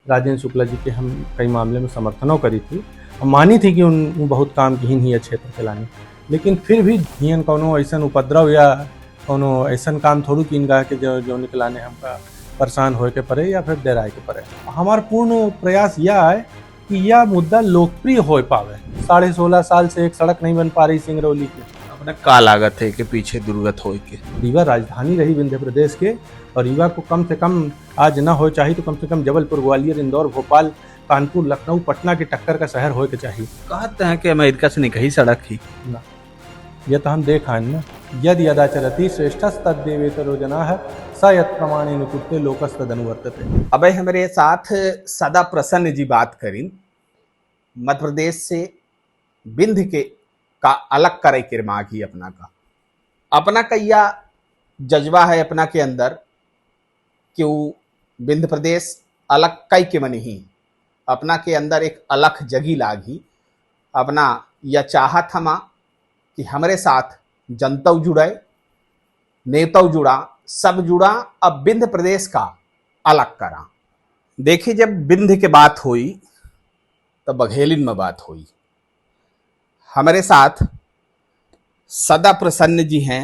राजेंद्र शुक्ला जी के हम कई मामले में समर्थनों करी थी और मानी थी कि उन बहुत काम की ही है क्षेत्र के लाने, लेकिन फिर भी हियन कोनो ऐसा उपद्रव या कोनो ऐसा काम थोड़ू कि इनका के जो निकलाने हमका परेशान होए के पड़े या फिर डराए के पड़े। हमारा पूर्ण प्रयास यह है कि यह मुद्दा लोकप्रिय हो पावे। 16.5 साल से एक सड़क नहीं बन पा रही सिंगरौली की। अपने का लागत है कि पीछे दुर्गत हो के रीवा राजधानी रही विंध्य प्रदेश के, और रीवा को कम से कम आज ना हो चाहिए तो कम से कम जबलपुर, ग्वालियर, इंदौर, भोपाल, कानपुर, लखनऊ, पटना के टक्कर का शहर हो के चाहिए। कहते हैं कि अमेरिका से निकली सड़क ही ना, यह तो हम देखा है ना। यदि यदा चरति श्रेष्ठस्तद्देवेतरो जनाः स यत् प्रमाणेन कुरुते लोकस्तदनुवर्तते। अब हमारे साथ सदा प्रसन्न जी बात करें मध्य प्रदेश से विंध्य के का अलग करे के मांगी अपना का यह जज्बा है अपना के अंदर कि वो विंध्य प्रदेश अलग कई के मन ही अपना के अंदर एक अलग जगी लागी। अपना यह चाहत हमा कि हमारे साथ जनता जुड़े, नेता जुड़ा, सब जुड़ा, अब विंध्य प्रदेश का अलग करा। देखिए जब विंध्य के बात हुई तो बघेलिन में बात हुई। हमारे साथ सदा प्रसन्न जी हैं,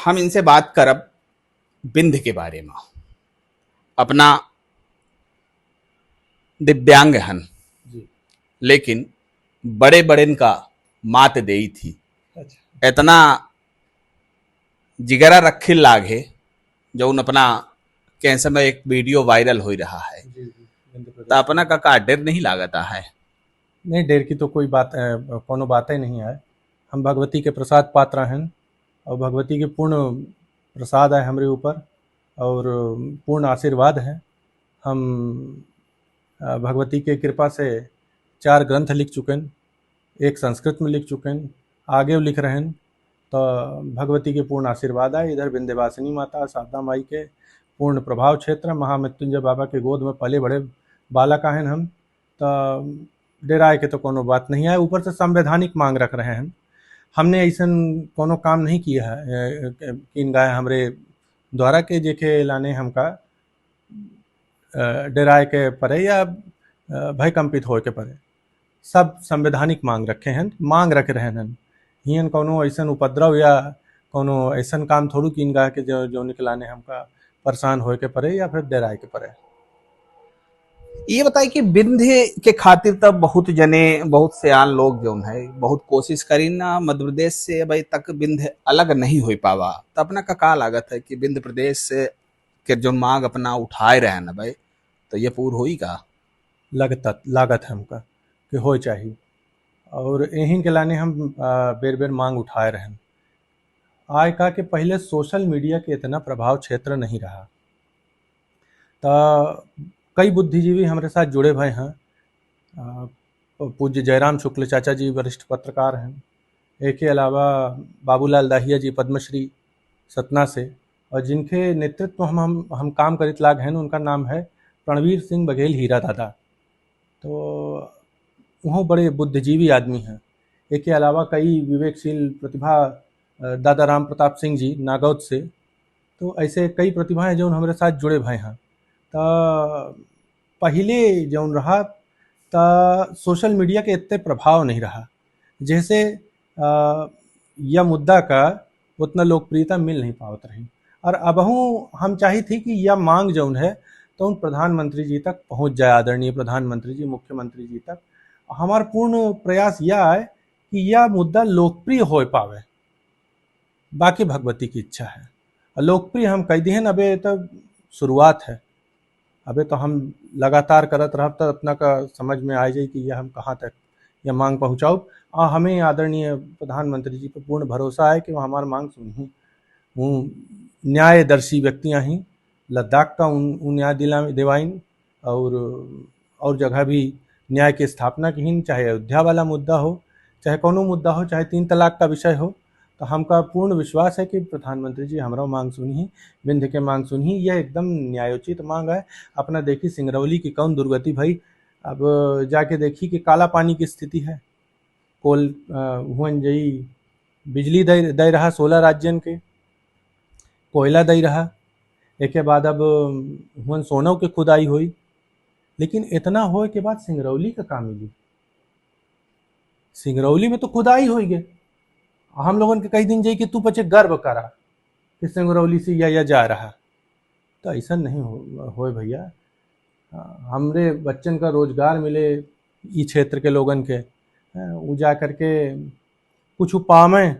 हम इनसे बात करब विंध्य के बारे में। अपना दिव्यांग हन लेकिन बड़े बड़े का मात देई थी। अच्छा। इतना जिगरा रखे लागे जो उन अपना कैसे में एक वीडियो वायरल हो रहा है। तो अपना का डर नहीं लागता है? नहीं, डर की तो कोई बात कोनो बात ही नहीं है। हम भगवती के प्रसाद पात्र हैं और भगवती के पूर्ण प्रसाद है हमारे ऊपर और पूर्ण आशीर्वाद है। हम भगवती के कृपा से 4 ग्रंथ लिख चुके हैं, एक संस्कृत में लिख चुके हैं, आगे लिख रहे हैं। तो भगवती के पूर्ण आशीर्वाद है। इधर विंध्यवासिनी माता शारदा माई के पूर्ण प्रभाव क्षेत्र महामृत्युंजय बाबा के गोद में पले बड़े बालक हैं हम। तो डराए के तो कोनो बात नहीं है। ऊपर से संवैधानिक मांग रख रहे हैं। हमने ऐसा कोनो काम नहीं किया है कि इनका हमरे द्वारा के जेके लाने हमका डराए के पड़े या भय कंपित हो के पड़े। सब संवैधानिक मांग रखे हैं, मांग रख रहे हैं। हियन कोनो ऐसा उपद्रव या कोनो ऐसा काम थोड़ू कि इनका के जो निकलाने हमका परेशान होए के पड़े या फिर डराए के पड़े। ये बताइए कि विंध्य के खातिर तब बहुत जने, बहुत सियान लोग जो है बहुत कोशिश करी ना मध्य प्रदेश से अभी तक विंध्य अलग नहीं हो पावा। तो अपना का लागत है कि विंध्य प्रदेश के जो मांग अपना उठाए रहे ना भाई, तो ये पूर्ण होई का? लागत है हमका कि हो चाहिए और यहीं के लाने हम बेर बेर मांग उठाए रहे। आय का कि पहले सोशल मीडिया के इतना प्रभाव क्षेत्र नहीं रहा। तो कई बुद्धिजीवी हमारे साथ जुड़े भए हैं। पूज्य जयराम शुक्ल चाचा जी वरिष्ठ पत्रकार हैं। एक के अलावा बाबूलाल दाहिया जी पद्मश्री सतना से, और जिनके नेतृत्व हम काम करित लाग हैं, उनका नाम है रणवीर सिंह बघेल हीरा दादा। तो वह बड़े बुद्धिजीवी आदमी हैं। एक के अलावा कई विवेकशील प्रतिभा दादा राम प्रताप सिंह जी नागौद से। तो ऐसे कई प्रतिभाएं जो हमारे साथ जुड़े भए हैं। तो पहले जौन रहा तो सोशल मीडिया के इतने प्रभाव नहीं रहा, जैसे यह मुद्दा का उतना लोकप्रियता मिल नहीं पावत रही। और अबहू हम चाही थी कि यह मांग जौन है तो उन प्रधानमंत्री जी तक पहुंच जाए, आदरणीय प्रधानमंत्री जी, मुख्यमंत्री जी तक। हमारा पूर्ण प्रयास यह है कि यह मुद्दा लोकप्रिय हो पावे। बाकी भगवती की इच्छा है। लोकप्रिय हम कह दिए, अबे तो शुरुआत है। अबे तो हम लगातार करत रह तो अपना का समझ में आ जाए कि यह हम कहाँ तक यह मांग पहुँचाओ। हमें आदरणीय प्रधानमंत्री जी पर पूर्ण भरोसा है कि वो हमारी मांग सुनी। वो न्यायदर्शी व्यक्तियाँ ही लद्दाख का उन न्याय दिवाइन और जगह भी न्याय की स्थापना की ही, चाहे अयोध्या वाला मुद्दा हो, चाहे कोनो मुद्दा हो, चाहे 3 तलाक का विषय हो। तो हमका पूर्ण विश्वास है कि प्रधानमंत्री जी हमारा मांग सुनी, विंध्य के मांग सुनी। यह एकदम न्यायोचित मांग है। अपना देखी सिंगरौली की कौन दुर्गति भाई। अब जाके देखी कि काला पानी की स्थिति है। कोल हुन जई बिजली दे रहा 16 राज्यन के, कोयला दे रहा। एक के बाद अब हुन सोनों की खुदाई हुई लेकिन इतना होए के बाद सिंगरौली का काम मिली। सिंगरौली में तो खुदाई हो गए, हम लोगन के कई दिन जाई कि तू पचे गर्व करा कि सिंगरौली से या जा रहा। तो ऐसा नहीं होए भैया। हमरे बच्चन का रोजगार मिले ई क्षेत्र के लोगन के, उ जा करके कुछ पावें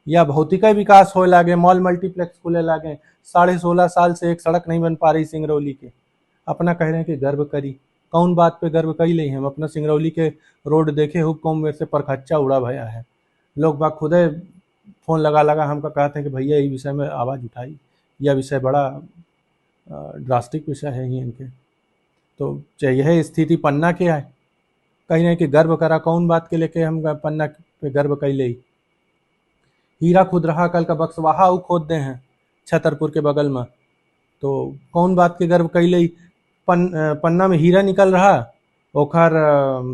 या भौतिक विकास होए लागे, मॉल मल्टीप्लेक्स खुले लागे। 16.5 साल से एक सड़क नहीं बन पा रही सिंगरौली के। अपना कह रहे हैं कि गर्व करी, कौन बात पे गर्व कई ले हम? अपना सिंगरौली के रोड देखे हुब कौन मेरे से परखच्चा उड़ा भया है। लोग बाग खुदे फोन लगा हमको कहते हैं कि भैया ये विषय में आवाज़ उठाई, यह विषय बड़ा ड्रास्टिक विषय है ही इनके। तो यह स्थिति पन्ना के है, कहीं नहीं कि गर्व करा, कौन बात के लेके हम पन्ना पे गर्व कई ले। हीरा खुद रहा कल का बक्सवाहा उ खोद दे हैं छतरपुर के बगल में, तो कौन बात के गर्व कई ले। पन्ना में हीरा निकल रहा, ओखर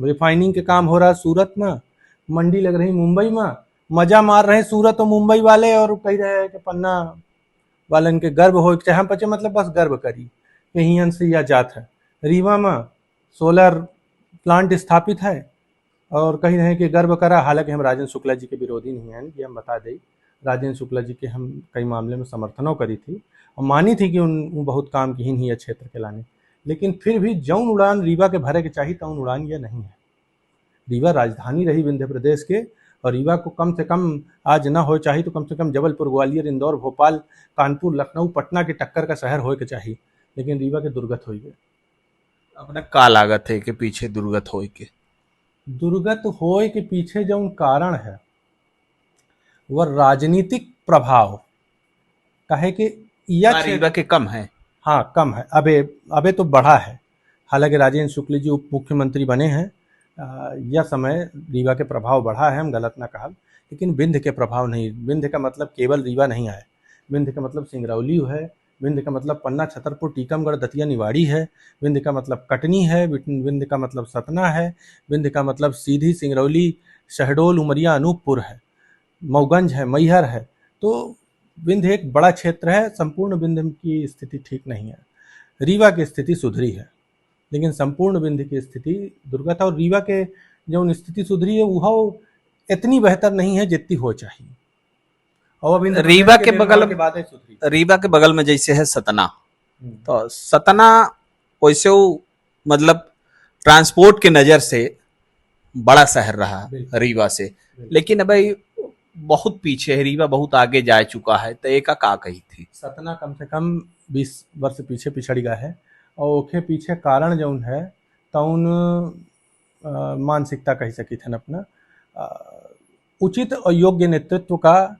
रिफाइनिंग के काम हो रहा सूरत में, मंडी लग रही मुंबई में, मजा मार रहे सूरत और मुंबई वाले, और कह रहे हैं कि पन्ना वालन के गर्व हो चाहे हम पचे, मतलब बस गर्व करी कि हियन से यह जात है। रीवा में सोलर प्लांट स्थापित है और कही रहे कि गर्व करा। हालांकि हम राजेंद्र शुक्ला जी के विरोधी नहीं हैं, ये हम बता दें। राजेंद्र शुक्ला जी के हम कई मामले में समर्थनों करी थी और मानी थी कि उन बहुत काम की ही है क्षेत्र के लाने, लेकिन फिर भी जौन उड़ान रीवा के भरे के चाहिए तौन उड़ान यह नहीं है। रीवा राजधानी रही विंध्य प्रदेश के, और रीवा को कम से कम आज ना हो चाहिए तो कम से कम जबलपुर, ग्वालियर, इंदौर, भोपाल, कानपुर, लखनऊ, पटना के टक्कर का शहर हो के चाहिए, लेकिन रीवा के दुर्गत हो गए। अपना का लागत है कि पीछे दुर्गत हो के? दुर्गत होए के पीछे जो कारण है वह राजनीतिक प्रभाव कहे कि यह रीवा के कम है। हाँ कम है, अबे तो बढ़ा है। हालांकि राजेंद्र शुक्ल जी उप मुख्यमंत्री बने हैं, यह समय रीवा के प्रभाव बढ़ा है, हम गलत ना कहा, लेकिन विंध्य के प्रभाव नहीं। विंध्य का मतलब केवल रीवा नहीं है, विंध्य का मतलब सिंगरौली है, विंध्य का मतलब पन्ना, छतरपुर, टीकमगढ़, दतिया, निवाड़ी है, विंध्य का मतलब कटनी है, विंध्य का मतलब सतना है, विंध्य का मतलब सीधी, सिंगरौली, शहडोल, उमरिया, अनूपपुर है, मऊगंज है, मैहर है। तो विंध्य एक बड़ा क्षेत्र है। संपूर्ण विंध्य की स्थिति ठीक नहीं है। रीवा की स्थिति सुधरी है, लेकिन संपूर्ण विंध्य की स्थिति दुर्गत है। और रीवा के जो स्थिति सुधरी है वह इतनी बेहतर नहीं है जितनी हो चाहिए। और रीवा के बगल में जैसे है सतना, तो सतना वैसे मतलब ट्रांसपोर्ट के नजर से बड़ा शहर रहा रीवा से, लेकिन भाई बहुत पीछे है, रीवा बहुत आगे जा चुका है। तो एक का कही थी सतना कम से कम 20 वर्ष पीछे पिछड़ गया है, और ओके पीछे कारण जौन है तौन मानसिकता कही सकी थे अपना उचित और योग्य नेतृत्व का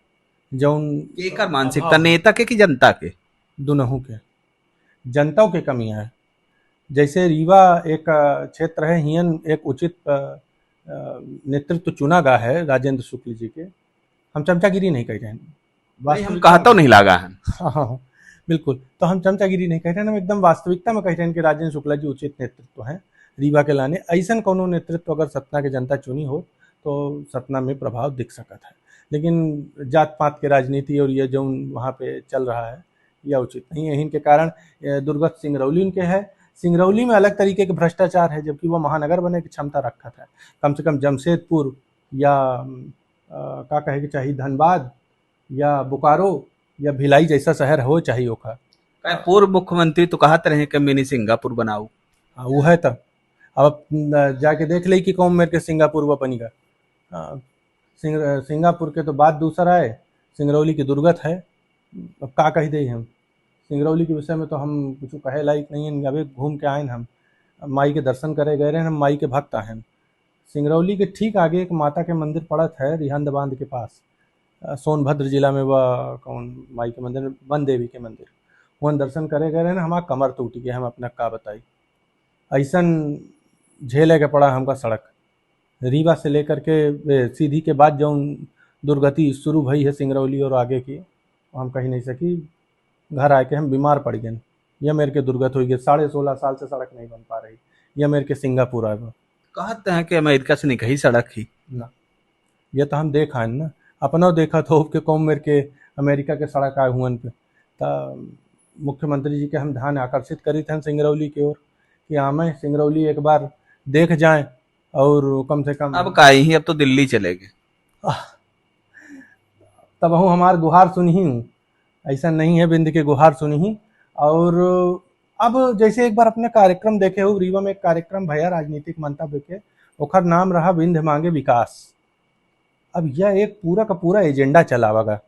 जौन एक मानसिकता नेता के कि जनता के, दोनों के, जनता के कमी है। जैसे रीवा एक क्षेत्र है, हियन एक उचित नेतृत्व चुना गया है राजेंद्र शुक्ल जी के। हम चमचागिरी नहीं कह रहे हैं, हम कहता नहीं लगा है। हाँ बिल्कुल, तो हम चमचागिरी नहीं कह रहे हैं, हम एकदम वास्तविकता में कह रहे हैं कि राजेंद्र शुक्ला जी उचित नेतृत्व हैं रीवा के लाने। ऐसा कोनो नेतृत्व अगर सतना के जनता चुनी हो तो सतना में प्रभाव दिख सकता है, लेकिन जात पात के राजनीति और ये जो वहाँ पे चल रहा है यह उचित नहीं है। इनके कारण दुर्गत सिंगरौली उनके है। सिंगरौली में अलग तरीके के भ्रष्टाचार है, जबकि वह महानगर बनने की क्षमता रखा था। कम से कम जमशेदपुर या क्या कहे कि चाहिए धनबाद या बोकारो या भिलाई जैसा शहर हो चाहिए ओखा। पूर्व मुख्यमंत्री तो कहते रहे कि मिनी सिंगापुर बनाओ। हाँ वो है, तब अब जाके देख ले कि कौन मेरे के सिंगापुर वह बनेगा। सिंगापुर के तो बात दूसरा है, सिंगरौली की दुर्गत है। अब का कह दे हम सिंगरौली के विषय में, तो हम कुछ कहे लायक नहीं है। अभी घूम के आए हम, माई के दर्शन करे गए रहे, हम माई के भक्त हैं। सिंगरौली के ठीक आगे एक माता के मंदिर पड़त है रिहंद बांध के पास, सोनभद्र जिला में। वह कौन माई के मंदिर, वन देवी के मंदिर, वहाँ दर्शन करे गए रहे ना, हमारा कमर टूट गया। हम अपना का बताई, ऐसा झेले के पड़ा हमका सड़क। रीवा से लेकर के सीधी के बाद जो दुर्गति शुरू भई है सिंगरौली और आगे की, हम कही नहीं सकी। घर आके हम बीमार पड़ गए, यह मेरे के दुर्गत हो गई। 16.5 साल से सड़क नहीं बन पा रही, यह मेरे के सिंगापुर आए। कहते हैं कि अमेरिका से निकली सड़क ही ना, यह तो हम देखा है ना, अपना देखा तो के कौन मेरे के अमेरिका के सड़क आए हुए पे। तो मुख्यमंत्री जी के हम ध्यान आकर्षित करी थे सिंगरौली की ओर कि आमें सिंगरौली एक बार देख जाएं और कम से कम अब का ही, अब तो दिल्ली चले गए। तब हूँ हमार गुहार सुनी हूँ, ऐसा नहीं है बिंद के गुहार सुनी ही। और अब जैसे एक बार अपने कार्यक्रम देखे हो, रीवा में एक कार्यक्रम भैया राजनीतिक मंतव्य के, ओखर नाम रहा बिंद मांगे विकास। अब यह एक पूरा का पूरा एजेंडा चलावागा।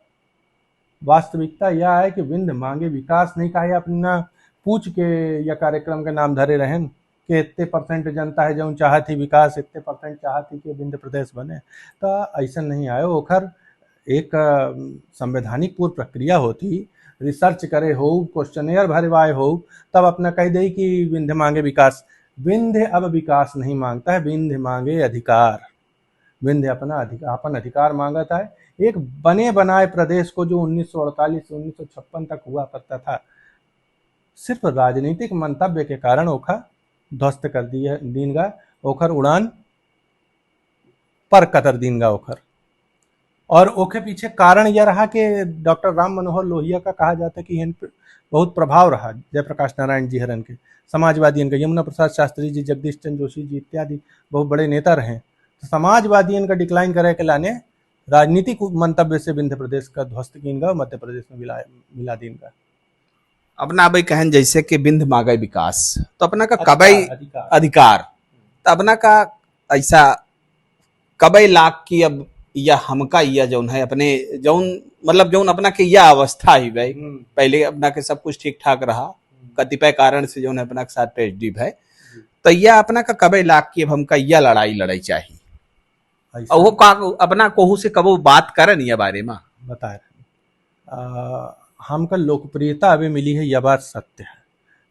वास्तविकता यह है कि बिंद मांगे विकास नहीं कहा, अपना पूछ के या कार्यक्रम के नाम धरे रहन कि इतने परसेंट जनता है जो चाहती विकास, इतने परसेंट चाहती कि बिंद प्रदेश बने। तो ऐसा नहीं आयो, ओखर एक संवैधानिक पूर्व प्रक्रिया होती, रिसर्च करे हो, क्वेश्चनेयर भरवाए हो, तब अपना कह दे कि विंध्य मांगे विकास। विंध्य अब विकास नहीं मांगता है, विंध्य मांगे अधिकार। विंध्य अपना अपन अधिकार मांगता है, एक बने बनाए प्रदेश को जो 1948 से 1956 तक हुआ करता था, सिर्फ राजनीतिक मंतव्य के कारण ओखा ध्वस्त कर दिया दीनगा, ओखर उड़ान पर कतर दीनगा ओखर। और ओके पीछे कारण यह रहा कि डॉक्टर राम मनोहर लोहिया का कहा जाता है कि इन पर बहुत प्रभाव रहा, जयप्रकाश नारायण जी हरन के, समाजवादी का, यमुना प्रसाद शास्त्री जी, जगदीश चंद्र जोशी जी इत्यादि बहुत बड़े नेता रहे। तो समाजवादी का डिक्लाइन करे के लाने राजनीतिक मंतव्य से विंध्य प्रदेश का ध्वस्त कीनगा, मध्य प्रदेश में मिला दीनगा। अपना भाई कहन जैसे कि बिंद मांगे विकास, तो अपना का कबई अधिकार, तो अपना का ऐसा कबई लाख की अब या हमका या जौन है अपने जौन मतलब जौन अपना के यह अवस्था ही भाई, पहले अपना के सब कुछ ठीक ठाक रहा, कतिपय कारण से जौन है अपना के साथ पेचडीप है, तो यह अपना का कबई लाख की अब हमका यह लड़ाई चाहिए। और वो का अपना कोहू से कबो बात करन यह बारे में बता हमका लोकप्रियता अभी मिली है, यह बात सत्य है,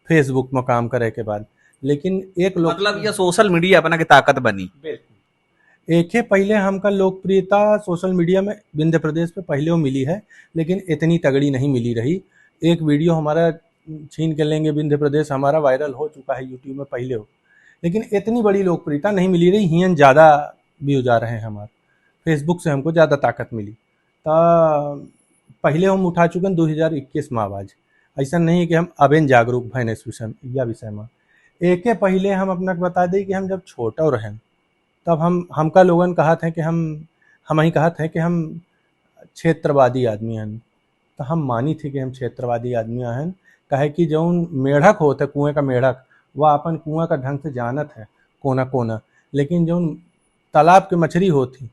फेसबुक में काम करे के बाद। लेकिन एक मतलब यह सोशल मीडिया अपना के ताकत बनी। एक है पहले हमका लोकप्रियता सोशल मीडिया में विंध्य प्रदेश पे पहले वो मिली है, लेकिन इतनी तगड़ी नहीं मिली रही। एक वीडियो हमारा छीन के लेंगे विंध्य प्रदेश हमारा वायरल हो चुका है यूट्यूब में पहले हो, लेकिन इतनी बड़ी लोकप्रियता नहीं मिली रही। हियन ज़्यादा व्यूज आ रहे हैं हमारे, फेसबुक से हमको ज़्यादा ताकत मिली। तो पहले हम उठा चुके हैं 2021 में आवाज़, ऐसा नहीं है कि हम अबेन जागरूक भैन इस विषय में। एक पहले हम अपना बता दें कि हम जब छोटा रहें तब हमका लोगन कहा था कि हम ही कहा था कि हम क्षेत्रवादी आदमी हैं। तो हम मानी थी कि हम क्षेत्रवादी आदमी हैं, कहे कि जौन मेढक होता है कुएं का मेढक, वह अपन कुआं का ढंग से जानत है कोना कोना, लेकिन जौन तालाब के मछली होती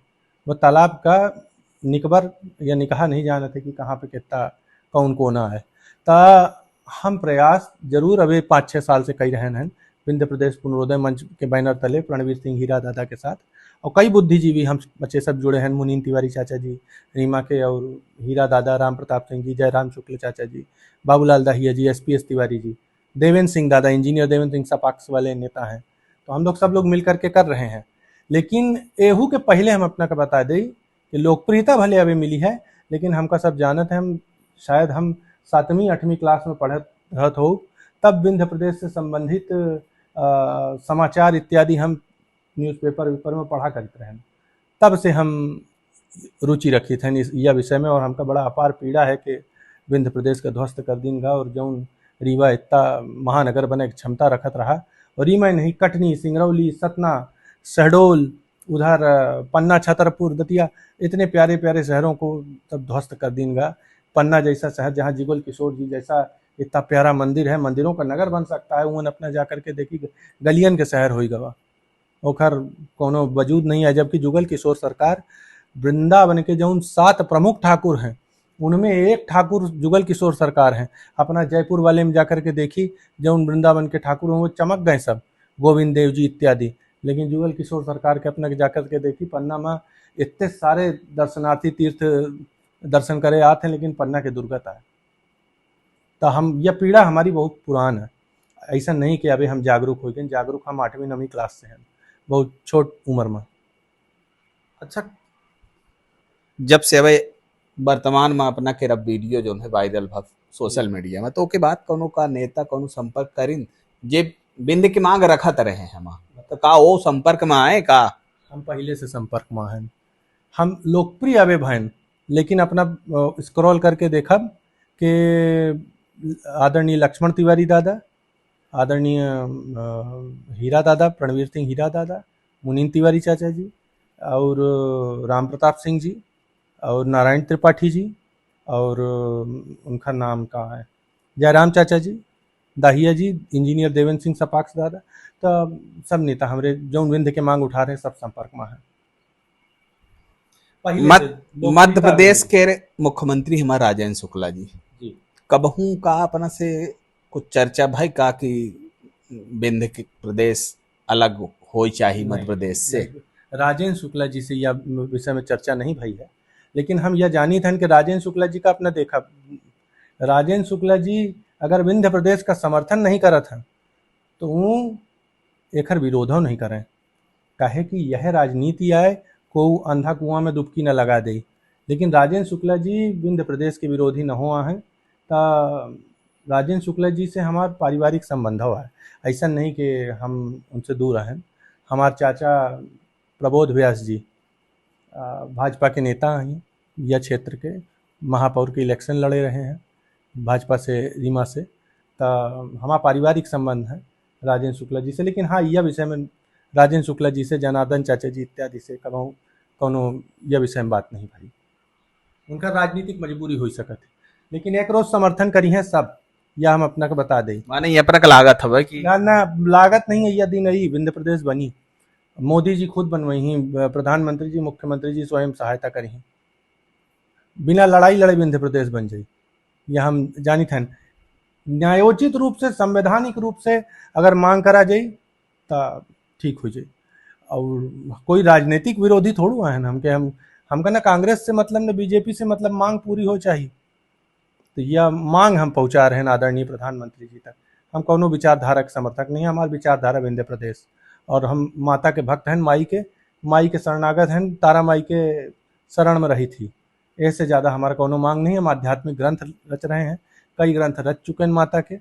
वो तालाब का निकबर या निकाह नहीं जानत है कि कहाँ पे कितना कौन कोना है। तो हम प्रयास जरूर अभी 5-6 साल से कई रहे हैं विंध्य प्रदेश पुनरोदय मंच के बैनर तले रणवीर सिंह हीरा दादा के साथ, और कई बुद्धिजीवी हम बच्चे सब जुड़े हैं, मुनीन तिवारी चाचा जी रीमा के, और हीरा दादा, राम प्रताप सिंह जी, जयराम शुक्ल चाचा जी, बाबूलाल दाहिया जी, एसपीएस तिवारी जी, देवेंद्र सिंह दादा, इंजीनियर देवेंद्र सिंह सपाक्स वाले नेता हैं। तो हम लोग सब लोग मिल करके कर रहे हैं। लेकिन एहू के पहले हम अपना का बता दें कि लोकप्रियता भले अभी मिली है, लेकिन हमका सब जानत है, हम शायद हम 7वीं-8वीं क्लास में पढ़त रहत हो तब विंध्य प्रदेश से संबंधित समाचार इत्यादि हम न्यूज़पेपर में पढ़ा करते रहे, तब से हम रुचि रखी थे यह विषय में। और हमका बड़ा अपार पीड़ा है कि विंध्य प्रदेश का ध्वस्त कर दीनगा, और जौन रीवा इतना महानगर बने की क्षमता रखत रहा, और रीवा नहीं, कटनी, सिंगरौली, सतना, शहडोल, उधर पन्ना, छतरपुर, दतिया, इतने प्यारे प्यारे शहरों को तब ध्वस्त कर दीनगा। पन्ना जैसा शहर जहाँ जुगल किशोर जी जैसा इतना प्यारा मंदिर है, मंदिरों का नगर बन सकता है, उन अपना जा करके देखी गलियन के शहर हो गवा, ओखर कोनो वजूद नहीं है। जबकि जुगल किशोर सरकार वृंदावन के जो 7 प्रमुख ठाकुर हैं उनमें एक ठाकुर जुगल किशोर सरकार हैं। अपना जयपुर वाले में जाकर के देखी जो वृंदावन के ठाकुर हैं वो चमक गए सब, गोविंद देव जी इत्यादि, लेकिन जुगल किशोर सरकार के अपना जाकर के देखी पन्ना में इतने सारे दर्शनार्थी तीर्थ दर्शन करे आते हैं, लेकिन पन्ना के दुर्गत है। तो हम यह पीड़ा हमारी बहुत पुरान है, ऐसा नहीं कि अभी हम जागरूक हो गए, जागरूक हम 8वीं-9वीं क्लास से हैं, बहुत छोट उम्र में। अच्छा, जब से अभी वर्तमान में अपना के रब वीडियो जो है वायरल भा सोशल मीडिया में, तो के बाद कोनो का नेता कोनो संपर्क करिन जे बिंद की मांग रखत रहे हम, तो का वो संपर्क में आए का? हम पहले से संपर्क में हैं, हम लोकप्रिय अबे भैन, लेकिन अपना स्क्रॉल करके देखब कि आदरणीय लक्ष्मण तिवारी दादा, आदरणीय हीरा दादा, प्रणवीर सिंह हीरा दादा, मुनीन तिवारी चाचा जी, और राम प्रताप सिंह जी, और नारायण त्रिपाठी जी, और उनका नाम कहाँ है, जयराम चाचा जी, दाहिया जी, इंजीनियर देवेंद्र सिंह सपाक्स दादा। तो सब नेता हमरे जौन विंध्य के मांग उठा रहे सब संपर्क में है पहले से मध्य लोकप्रियता प्रदेश रही। के मुख्यमंत्री हमारे राजेंद्र शुक्ला जी जी कबहू का अपना से कुछ चर्चा भाई का कि विंध्य के प्रदेश अलग हो चाहिए मध्य नहीं, प्रदेश से। नहीं, राजेंद्र शुक्ला जी से यह विषय में चर्चा नहीं भई है, लेकिन हम यह जानी थन कि राजेंद्र शुक्ला जी का अपना देखा, राजेंद्र शुक्ला जी अगर विंध्य प्रदेश का समर्थन नहीं करत हैं तो वो एकर विरोधो नहीं करें, काहे कि यह राजनीति आए को अंधा कुआं में डुबकी न लगा दे। लेकिन राजेंद्र शुक्ला जी विंध्य प्रदेश के विरोधी न हुआ हैं, ता राजेंद्र शुक्ला जी से हमार पारिवारिक संबंध है, ऐसा नहीं कि हम उनसे दूर रहें। हमारे चाचा प्रबोध व्यास जी भाजपा के नेता हैं, यह क्षेत्र के महापौर के इलेक्शन लड़े रहे हैं भाजपा से, रीमा से। तो हमारा पारिवारिक संबंध है राजेंद्र शुक्ला जी से। लेकिन हाँ, यह विषय में राजेंद्र शुक्ला जी से, जनार्दन चाचा जी इत्यादि से कबहू कोनो यह विषय में बात नहीं भई। उनका राजनीतिक मजबूरी हो सकत है, लेकिन एक रोज समर्थन करी है सब, यह हम अपना के बता दें। माने ये पर लागत हवे कि ना ना, लागत नहीं है, यह दिन ही विंध्य प्रदेश बनी, मोदी जी खुद बनवई ही, प्रधानमंत्री जी, मुख्यमंत्री जी स्वयं सहायता करी ही, बिना लड़ाई लड़े विंध्य प्रदेश बन जाई, यह हम जानित हन। न्यायोचित रूप से, संवैधानिक रूप से अगर मांग करा जाई तो ठीक हो जाई। और कोई राजनीतिक विरोधी थोड़ू है हमके, हमका ना कांग्रेस से मतलब न बीजेपी से मतलब, मांग पूरी हो चाहिए। तो यह मांग हम पहुंचा रहे हैं आदरणीय प्रधानमंत्री जी तक। हम कोनो विचारधारा के समर्थक नहीं, हमारी विचारधारा विंध्य प्रदेश, और हम माता के भक्त हैं, माई के शरणागत हैं, तारा माई के शरण में रही थी। ऐसे ज़्यादा हमारा कोनो मांग नहीं है। हम आध्यात्मिक ग्रंथ रच रहे हैं, कई ग्रंथ रच चुके हैं माता के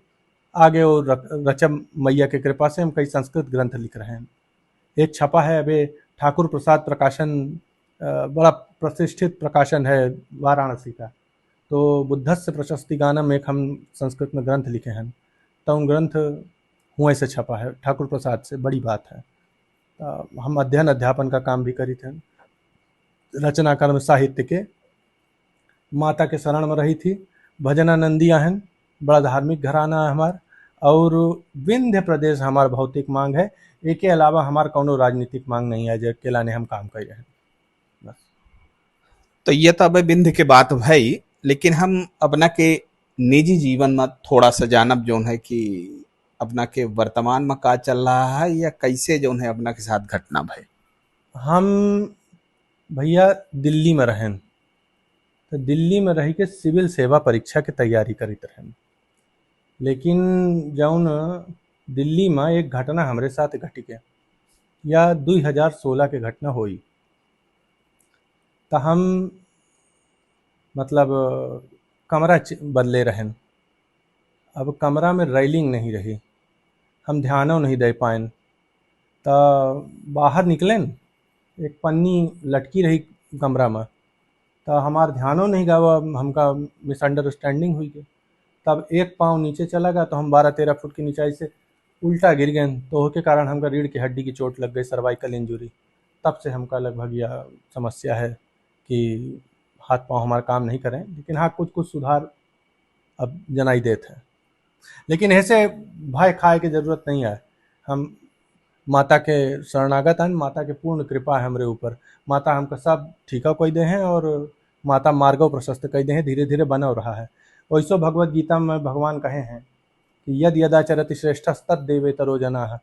आगे, और रचम मैया के कृपा से हम कई संस्कृत ग्रंथ लिख रहे हैं। एक छपा है अभी ठाकुर प्रसाद प्रकाशन, बड़ा प्रतिष्ठित प्रकाशन है वाराणसी का। तो बुद्धस्य प्रशस्ति गानम एक हम संस्कृत में ग्रंथ लिखे हैं, तो उन ग्रंथ हुए से छपा है ठाकुर प्रसाद से, बड़ी बात है। हम अध्ययन अध्यापन का काम भी करी थे, रचनाकार में साहित्य के, माता के शरण में रही थी। भजनानंदी आहन, बड़ा धार्मिक घराना है हमार, और विंध्य प्रदेश हमार भौतिक मांग है। एक के अलावा हमार कोनो राजनीतिक मांग नहीं है, जो अकेला ने हम काम कर रहे हैं बस। तो ये तो अब विंध्य के बात भाई, लेकिन हम अपना के निजी जीवन में थोड़ा सा जानब जो है कि अपना के वर्तमान में का चल रहा है या कैसे जो है अपना के साथ घटना भाई। हम भैया दिल्ली में रहें, तो दिल्ली में रह के सिविल सेवा परीक्षा की तैयारी करीत रहें। लेकिन जौन दिल्ली में एक घटना हमारे साथ घटी के, या 2016 के घटना हुई, तो हम मतलब कमरा बदले रहें। अब कमरा में रेलिंग नहीं रही, हम ध्यानो नहीं दे पाएन, तो बाहर निकलें, एक पन्नी लटकी रही कमरा में, तो हमार ध्यानो नहीं गवा, हमका मिसअंडरस्टैंडिंग हुई गई। तब एक पाँव नीचे चला गया, तो हम 12-13 फुट की ऊंचाई से उल्टा गिर गए, तो उसके कारण हमका रीढ़ की हड्डी की चोट लग गई, सर्वाइकल इंजरी। तब से हमका लगभग यह समस्या है कि हाथ पांव हमारा काम नहीं करें। लेकिन हाँ, कुछ कुछ सुधार अब जनाई देते हैं। लेकिन ऐसे भय खाए की जरूरत नहीं है, हम माता के शरणागत हैं, माता के पूर्ण कृपा है हमरे ऊपर। माता हमका सब ठीका कोई दे हैं, और माता मार्गो प्रशस्त कई दे हैं, धीरे धीरे बना हो रहा है। वैसो भगवत गीता में भगवान कहे हैं कि यद यदाचरति श्रेष्ठस्तद्देवेतरो जनाः,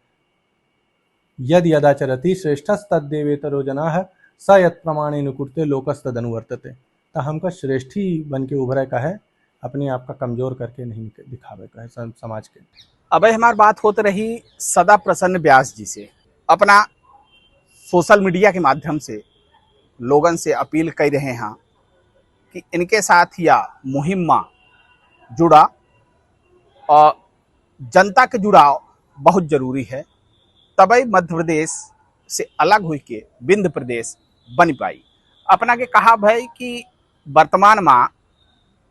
यद यदाचरति श्रेष्ठस्तद्देवेतरो जनाः स यत् प्रमाणेन कुरुते लोकस्तदनुवर्तते। तो हमका श्रेष्ठी बन के उभरे का है, अपने आप का कमजोर करके नहीं दिखावे का है समाज के। अब हमारी बात होती रही सदा प्रसन्न व्यास जी से। अपना सोशल मीडिया के माध्यम से लोगन से अपील कर रहे हैं कि इनके साथ या मुहिम में जुड़ा और जनता के जुड़ाव बहुत जरूरी है, तभी मध्य प्रदेश से अलग हुई के विंध्य प्रदेश बन पाई। अपना के कहा भाई कि वर्तमान में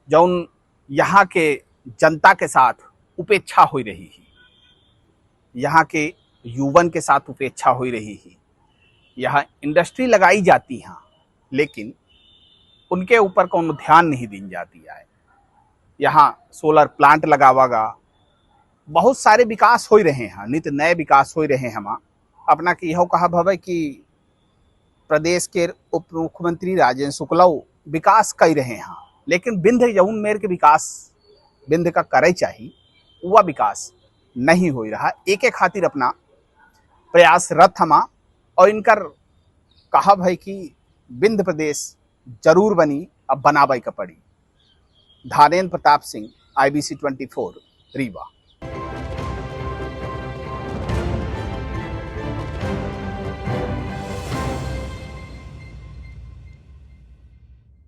जौन यहाँ के जनता के साथ उपेक्षा हो रही है, यहाँ के युवन के साथ उपेक्षा हो रही है। यहाँ इंडस्ट्री लगाई जाती हैं लेकिन उनके ऊपर कोनो ध्यान नहीं दी जाती है। यहाँ सोलर प्लांट लगावागा, बहुत सारे विकास हो रहे हैं, नित नए विकास हो रहे हैं। हम अपना के यह कहा भवे कि प्रदेश के उप मुख्यमंत्री राजेंद्र शुक्ला विकास कर रहे हैं, लेकिन बिंद जमुन मेर के विकास बिंद का करे चाहिए, वह विकास नहीं हो रहा। एक खातिर अपना प्रयासरत हमा और इनकर कहा भाई कि बिंद प्रदेश जरूर बनी, अब बनावे का पड़ी। धानेन्द्र प्रताप सिंह, IBC 24, रीवा।